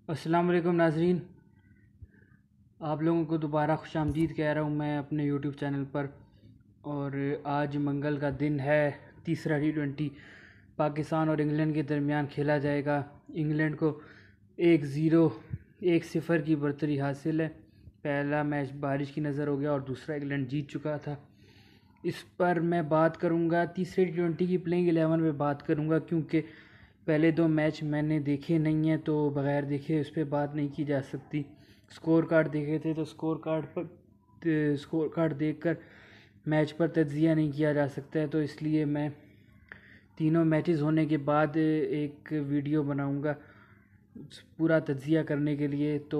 अस्सलाम वालेकुम नाजरीन, आप लोगों को दोबारा खुशामदीद कह रहा हूँ मैं अपने यूट्यूब चैनल पर। और आज मंगल का दिन है। तीसरा T20 पाकिस्तान और इंग्लैंड के दरमियान खेला जाएगा। इंग्लैंड को 1-0 की बढ़तरी हासिल है। पहला मैच बारिश की नज़र हो गया और दूसरा इंग्लैंड जीत चुका था। इस पर मैं बात करूँगा, तीसरे T20 की प्लेइंग 11 पे बात करूँगा, क्योंकि पहले दो मैच मैंने देखे नहीं हैं, तो बग़ैर देखे उस पर बात नहीं की जा सकती। स्कोर कार्ड देखे थे तो स्कोर कार्ड देखकर मैच पर तज्ज़िया नहीं किया जा सकता है, तो इसलिए मैं तीनों मैचेस होने के बाद एक वीडियो बनाऊंगा पूरा तज्ज़िया करने के लिए। तो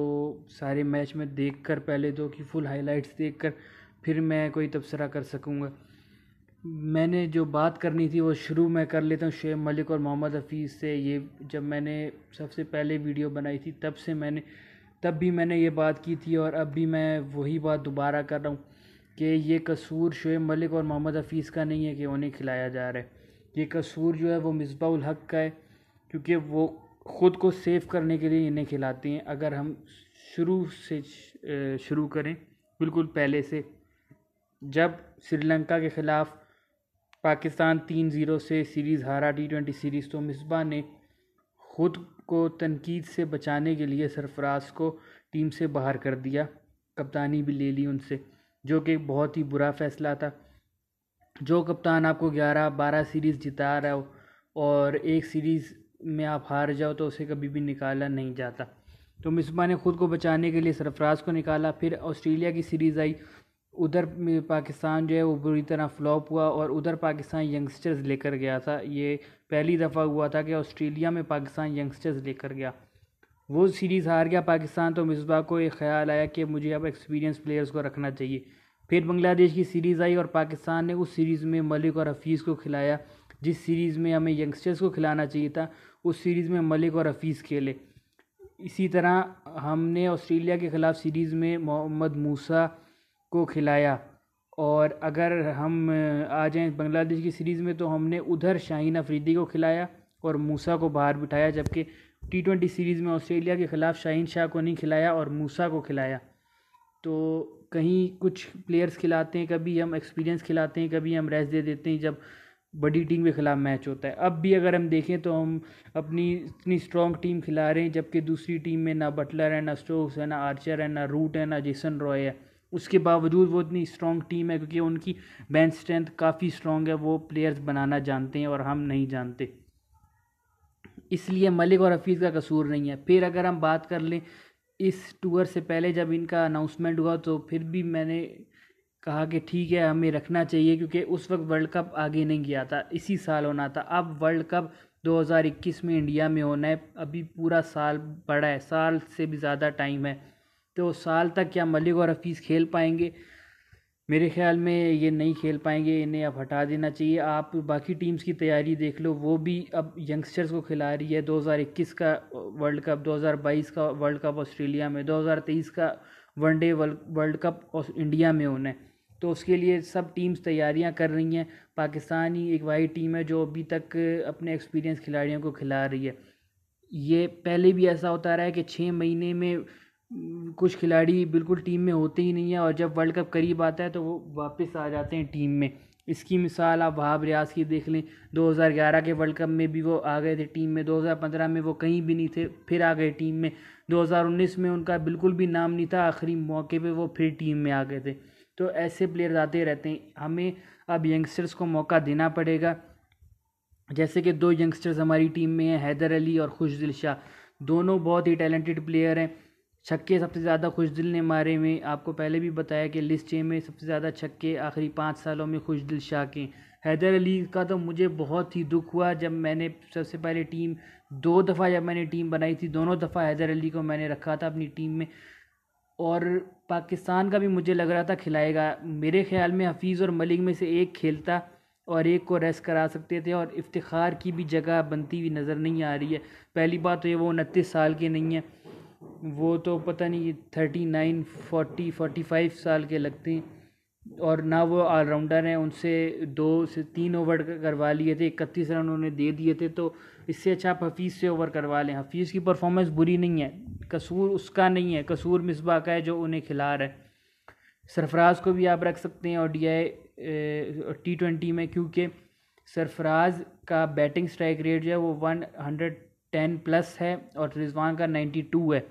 सारे मैच में देखकर, पहले दो की फुल हाइलाइट्स देखकर फिर मैं कोई तबसरा कर सकूंगा। मैंने जो बात करनी थी वो शुरू में कर लेता हूँ शुएब मलिक और मोहम्मद हफीज़ से। ये जब मैंने सबसे पहले वीडियो बनाई थी तब भी मैंने ये बात की थी, और अब भी मैं वही बात दोबारा कर रहा हूँ कि ये कसूर शुएब मलिक और मोहम्मद हफीज़ का नहीं है कि उन्हें खिलाया जा रहा है। ये कसूर जो है वो मिसबाह उल हक का है, क्योंकि वो ख़ुद को सेव करने के लिए इन्हें खिलाते हैं। अगर हम शुरू करें बिल्कुल पहले से, जब श्रीलंका के ख़िलाफ़ पाकिस्तान 3-0 से सीरीज़ हारा T20 सीरीज़, तो मिसबाह ने ख़ुद को तनकीद से बचाने के लिए सरफराज को टीम से बाहर कर दिया, कप्तानी भी ले ली उनसे, जो कि बहुत ही बुरा फ़ैसला था। जो कप्तान आपको 11-12 सीरीज़ जिता रहा हो और एक सीरीज़ में आप हार जाओ तो उसे कभी भी निकाला नहीं जाता। तो मिसबाह ने ख़ुद को बचाने के लिए सरफराज को निकाला। फिर ऑस्ट्रेलिया की सीरीज़ आई, उधर पाकिस्तान जो है वो बुरी तरह फ्लॉप हुआ, और उधर पाकिस्तान यंगस्टर्स लेकर गया था। ये पहली दफ़ा हुआ था कि ऑस्ट्रेलिया में पाकिस्तान यंगस्टर्स लेकर गया। वो सीरीज़ हार गया पाकिस्तान, तो मिसबाह को एक ख़्याल आया कि मुझे अब एक्सपीरियंस प्लेयर्स को रखना चाहिए। फिर बांग्लादेश की सीरीज़ आई और पाकिस्तान ने उस सीरीज़ में मलिक और हफीज़ को खिलाया। जिस सीरीज़ में हमें यंगस्टर्स को खिलाना चाहिए था, उस सीरीज़ में मलिक और हफीज़ खेले। इसी तरह हमने ऑस्ट्रेलिया के ख़िलाफ़ सीरीज़ में मोहम्मद मूसा को खिलाया। और अगर हम आ जाएँ बांग्लादेश की सीरीज़ में, तो हमने उधर शाहीन अफरीदी को खिलाया और मूसा को बाहर बिठाया, जबकि T20 सीरीज़ में ऑस्ट्रेलिया के ख़िलाफ़ शाहीन शाह को नहीं खिलाया और मूसा को खिलाया। तो कहीं कुछ प्लेयर्स खिलाते हैं, कभी हम एक्सपीरियंस खिलाते हैं, कभी हम रेस्ट दे देते हैं जब बड़ी टीम के ख़िलाफ़ मैच होता है। अब भी अगर हम देखें तो हम अपनी इतनी स्ट्रॉन्ग टीम खिला रहे हैं, जबकि दूसरी टीम में ना बटलर है, ना स्टोक्स है, ना आर्चर है, ना रूट है, ना जेसन रॉय है। उसके बावजूद वो इतनी स्ट्रॉन्ग टीम है, क्योंकि उनकी बेंच स्ट्रेंथ काफ़ी स्ट्रॉन्ग है। वो प्लेयर्स बनाना जानते हैं और हम नहीं जानते, इसलिए मलिक और हफीज़ का कसूर नहीं है। फिर अगर हम बात कर लें इस टूर से पहले, जब इनका अनाउंसमेंट हुआ, तो फिर भी मैंने कहा कि ठीक है, हमें रखना चाहिए, क्योंकि उस वक्त वर्ल्ड कप आगे नहीं गया था, इसी साल होना था। अब वर्ल्ड कप 2021 में इंडिया में होना है। अभी पूरा साल पड़ा है, साल से भी ज़्यादा टाइम है। तो साल तक क्या मलिक और हफीज़ खेल पाएंगे? मेरे ख़्याल में ये नहीं खेल पाएंगे, इन्हें अब हटा देना चाहिए। आप बाकी टीम्स की तैयारी देख लो, वो भी अब यंगस्टर्स को खिला रही है। 2021 का वर्ल्ड कप, 2022 का वर्ल्ड कप ऑस्ट्रेलिया में, 2023 का वनडे वर्ल्ड कप इंडिया में होना है। तो उसके लिए सब टीम्स तैयारियां कर रही हैं। पाकिस्तान ही एक वाही टीम है जो अभी तक अपने एक्सपीरियंस खिलाड़ियों को खिला रही है। ये पहले भी ऐसा होता रहा है कि 6 महीने में कुछ खिलाड़ी बिल्कुल टीम में होते ही नहीं है, और जब वर्ल्ड कप करीब आता है तो वो वापस आ जाते हैं टीम में। इसकी मिसाल आप वहाब रियाज की देख लें। 2011 के वर्ल्ड कप में भी वो आ गए थे टीम में, 2015 में वो कहीं भी नहीं थे, फिर आ गए टीम में। 2019 में उनका बिल्कुल भी नाम नहीं था, आखिरी मौके पे वो फिर टीम में आ गए थे। तो ऐसे प्लेयर्स आते रहते हैं। हमें अब यंगस्टर्स को मौका देना पड़ेगा। जैसे कि दो यंगस्टर्स हमारी टीम में हैं, हैदर अली और खुशदिल शाह। दोनों बहुत ही टैलेंटेड प्लेयर हैं। छक्के सबसे ज़्यादा खुशदिल ने मारे हुए, आपको पहले भी बताया कि लिस्ट ए में सबसे ज़्यादा छक्के आखिरी 5 सालों में खुशदिल शाह के। हैदर अली का तो मुझे बहुत ही दुख हुआ जब मैंने सबसे पहले टीम 2 दफ़ा जब मैंने टीम बनाई थी, दोनों दफ़ा हैदर अली को मैंने रखा था अपनी टीम में। और पाकिस्तान का भी मुझे लग रहा था खिलाएगा। मेरे ख़्याल में हफीज़ और मलिक में से एक खेलता और एक को रेस्ट करा सकते थे, और इफ्तिखार की भी जगह बनती हुई नज़र नहीं आ रही है। पहली बात तो ये वो 29 साल के नहीं है, वो तो पता नहीं 39, 40, 45 साल के लगते हैं, और ना वो ऑलराउंडर हैं। उनसे 2 से 3 ओवर करवा लिए थे, 31 रन उन्होंने दे दिए थे। तो इससे अच्छा आप हफीज़ से ओवर करवा लें। हफीज़ की परफॉर्मेंस बुरी नहीं है, कसूर उसका नहीं है, कसूर मिसबाह का है जो उन्हें खिला रहा है। सरफराज को भी आप रख सकते हैं ODI T20 में, क्योंकि सरफराज का बैटिंग स्ट्राइक रेट जो है वो 110 प्लस है और रिजवान का 92 है।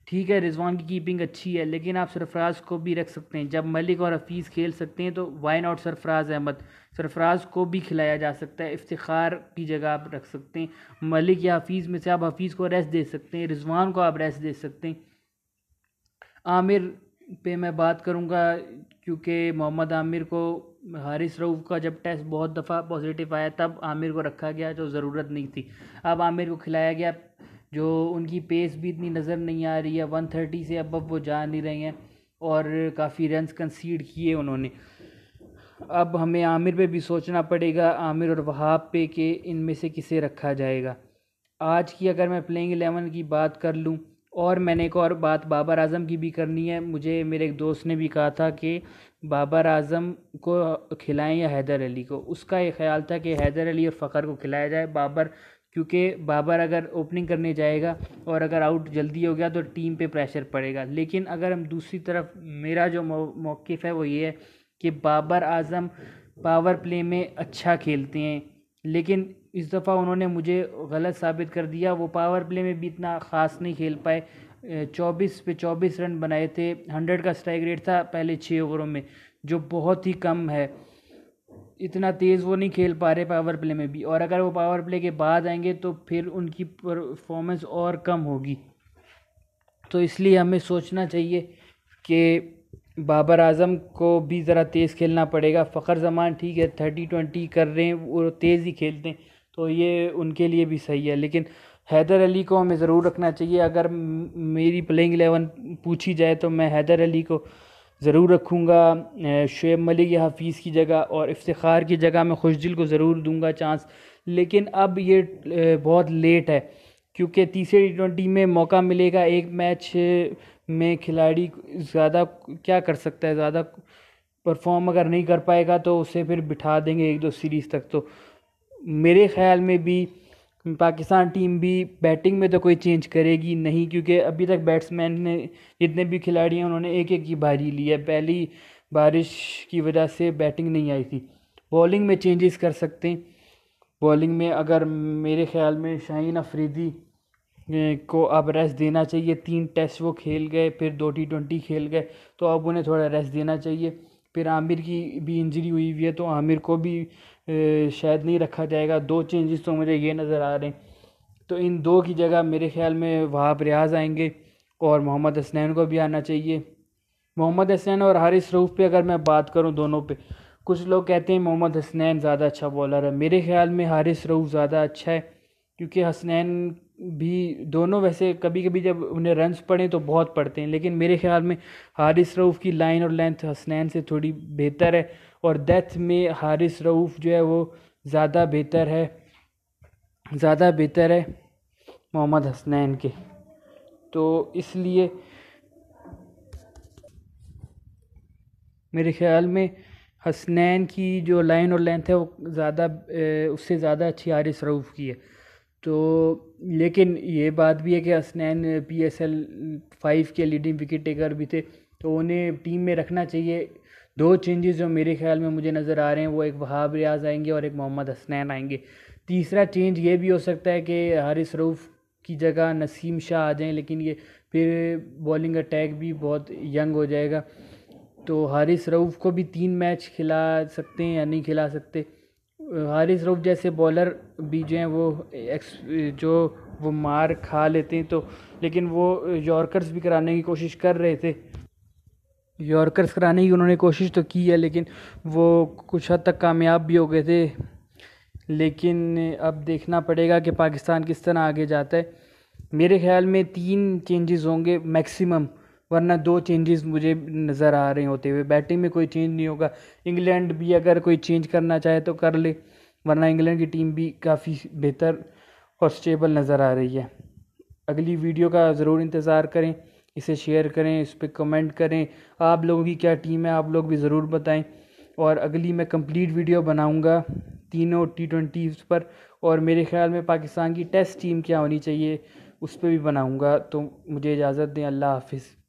ठीक है, रिजवान की कीपिंग अच्छी है, लेकिन आप सरफराज को भी रख सकते हैं। जब मलिक और हफीज़ खेल सकते हैं तो वाई नॉट सरफराज अहमद, सरफराज को भी खिलाया जा सकता है। इफ्तिखार की जगह आप रख सकते हैं। मलिक या हफीज़ में से आप हफीज़ को रेस्ट दे सकते हैं, रिजवान को आप रेस्ट दे सकते हैं। आमिर पे मैं बात करूँगा, क्योंकि मोहम्मद आमिर को हारिस रऊफ़ का जब टेस्ट बहुत दफ़ा पॉजिटिव आया तब आमिर को रखा गया, जो ज़रूरत नहीं थी। अब आमिर को खिलाया गया, जो उनकी पेस भी इतनी नज़र नहीं आ रही है, 130 से अब वो जा नहीं रहे हैं और काफ़ी रन्स कंसीड किए उन्होंने। अब हमें आमिर पे भी सोचना पड़ेगा, आमिर और वहाब पे, कि इनमें से किसे रखा जाएगा। आज की अगर मैं प्लेइंग 11 की बात कर लूँ, और मैंने एक और बात बाबर आज़म की भी करनी है। मुझे मेरे एक दोस्त ने भी कहा था कि बाबर आज़म को खिलाएं या हैदर अली को। उसका ये ख्याल था कि हैदर अली और फ़खर को खिलाया जाए, बाबर, क्योंकि बाबर अगर ओपनिंग करने जाएगा और अगर आउट जल्दी हो गया तो टीम पे प्रेशर पड़ेगा। लेकिन अगर हम दूसरी तरफ, मेरा जो मौक़िफ़ है वो ये है कि बाबर आज़म पावर प्ले में अच्छा खेलते हैं, लेकिन इस दफ़ा उन्होंने मुझे गलत साबित कर दिया। वो पावर प्ले में भी इतना ख़ास नहीं खेल पाए। 24 पे 24 रन बनाए थे, 100 का स्ट्राइक रेट था पहले 6 ओवरों में, जो बहुत ही कम है। इतना तेज़ वो नहीं खेल पा रहे पावर प्ले में भी, और अगर वो पावर प्ले के बाद आएंगे तो फिर उनकी परफॉर्मेंस और कम होगी। तो इसलिए हमें सोचना चाहिए कि बाबर आज़म को भी ज़रा तेज़ खेलना पड़ेगा। फ़खर ज़मान ठीक है 30-20 कर रहे हैं, वो तेज़ ही खेलते हैं, तो ये उनके लिए भी सही है। लेकिन हैदर अली को हमें ज़रूर रखना चाहिए। अगर मेरी प्लेइंग 11 पूछी जाए तो मैं हैदर अली को ज़रूर रखूँगा शुएब मलिक या हफीज़ की जगह, और इफ्तिखार की जगह मैं खुशदिल को ज़रूर दूंगा चांस। लेकिन अब ये बहुत लेट है, क्योंकि तीसरे T20 में मौका मिलेगा। एक मैच में खिलाड़ी ज़्यादा क्या कर सकता है, ज़्यादा परफॉर्म अगर नहीं कर पाएगा तो उसे फिर बिठा देंगे 1-2 सीरीज़ तक। तो मेरे ख़्याल में भी पाकिस्तान टीम भी बैटिंग में तो कोई चेंज करेगी नहीं, क्योंकि अभी तक बैट्समैन ने जितने भी खिलाड़ी हैं उन्होंने एक एक की बारी ली है। पहली बारिश की वजह से बैटिंग नहीं आई थी। बॉलिंग में चेंजेस कर सकते हैं। बॉलिंग में अगर मेरे ख़्याल में शाहीन अफरीदी को अब रेस्ट देना चाहिए। 3 टेस्ट वो खेल गए, फिर 2 T20 खेल गए, तो अब उन्हें थोड़ा रेस्ट देना चाहिए। फिर आमिर की भी इंजरी हुई हुई है, तो आमिर को भी शायद नहीं रखा जाएगा। 2 चेंजेस तो मुझे ये नज़र आ रहे हैं। तो इन 2 की जगह मेरे ख़्याल में वहाब रियाज़ आएंगे और मोहम्मद हसनैन को भी आना चाहिए। मोहम्मद हसनैन और हारिस रऊफ़ पे अगर मैं बात करूं, दोनों पे, कुछ लोग कहते हैं मोहम्मद हसनैन ज़्यादा अच्छा बॉलर है। मेरे ख़्याल में हारिस रऊफ़ ज़्यादा अच्छा है, क्योंकि हसनैन भी, दोनों वैसे कभी कभी जब उन्हें रन्स पड़े तो बहुत पड़ते हैं, लेकिन मेरे ख्याल में हारिस रऊफ़ की लाइन और लेंथ हसनैन से थोड़ी बेहतर है, और डेथ में हारिस रऊफ़ जो है वो ज़्यादा बेहतर है मोहम्मद हसनैन के। तो इसलिए मेरे ख़्याल में हसनैन की जो लाइन और लेंथ है वो उससे ज़्यादा अच्छी हारिस रऊफ़ की है। तो लेकिन ये बात भी है कि हसनैन PSL 5 के लीडिंग विकेट टेकर भी थे, तो उन्हें टीम में रखना चाहिए। 2 चेंजेस जो मेरे ख्याल में मुझे नज़र आ रहे हैं, वो एक वहाब रियाज़ आएंगे और एक मोहम्मद हसनैन आएंगे। तीसरा चेंज ये भी हो सकता है कि हारिस रऊफ़ की जगह नसीम शाह आ जाएं, लेकिन ये फिर बॉलिंग अटैक भी बहुत यंग हो जाएगा। तो हारिस रऊफ़ को भी 3 मैच खिला सकते हैं या नहीं खिला सकते। हारिस रऊफ़ जैसे बॉलर भी जो हैं वो मार खा लेते हैं, तो लेकिन वो यॉर्कर्स भी कराने की कोशिश कर रहे थे। यॉर्कर्स कराने की उन्होंने कोशिश तो की है, लेकिन वो कुछ हद तक कामयाब भी हो गए थे। लेकिन अब देखना पड़ेगा कि पाकिस्तान किस तरह आगे जाता है। मेरे ख्याल में 3 चेंजेस होंगे मैक्सिमम, वरना 2 चेंजेस मुझे नज़र आ रहे होते हुए। बैटिंग में कोई चेंज नहीं होगा। इंग्लैंड भी अगर कोई चेंज करना चाहे तो कर ले, वरना इंग्लैंड की टीम भी काफ़ी बेहतर और स्टेबल नज़र आ रही है। अगली वीडियो का ज़रूर इंतज़ार करें, इसे शेयर करें, इस पर कमेंट करें। आप लोगों की क्या टीम है, आप लोग भी ज़रूर बताएं। और अगली मैं कंप्लीट वीडियो बनाऊंगा तीनों T20 पर, और मेरे ख्याल में पाकिस्तान की टेस्ट टीम क्या होनी चाहिए उस पर भी बनाऊँगा। तो मुझे इजाज़त दें, अल्लाह हाफ़िज़।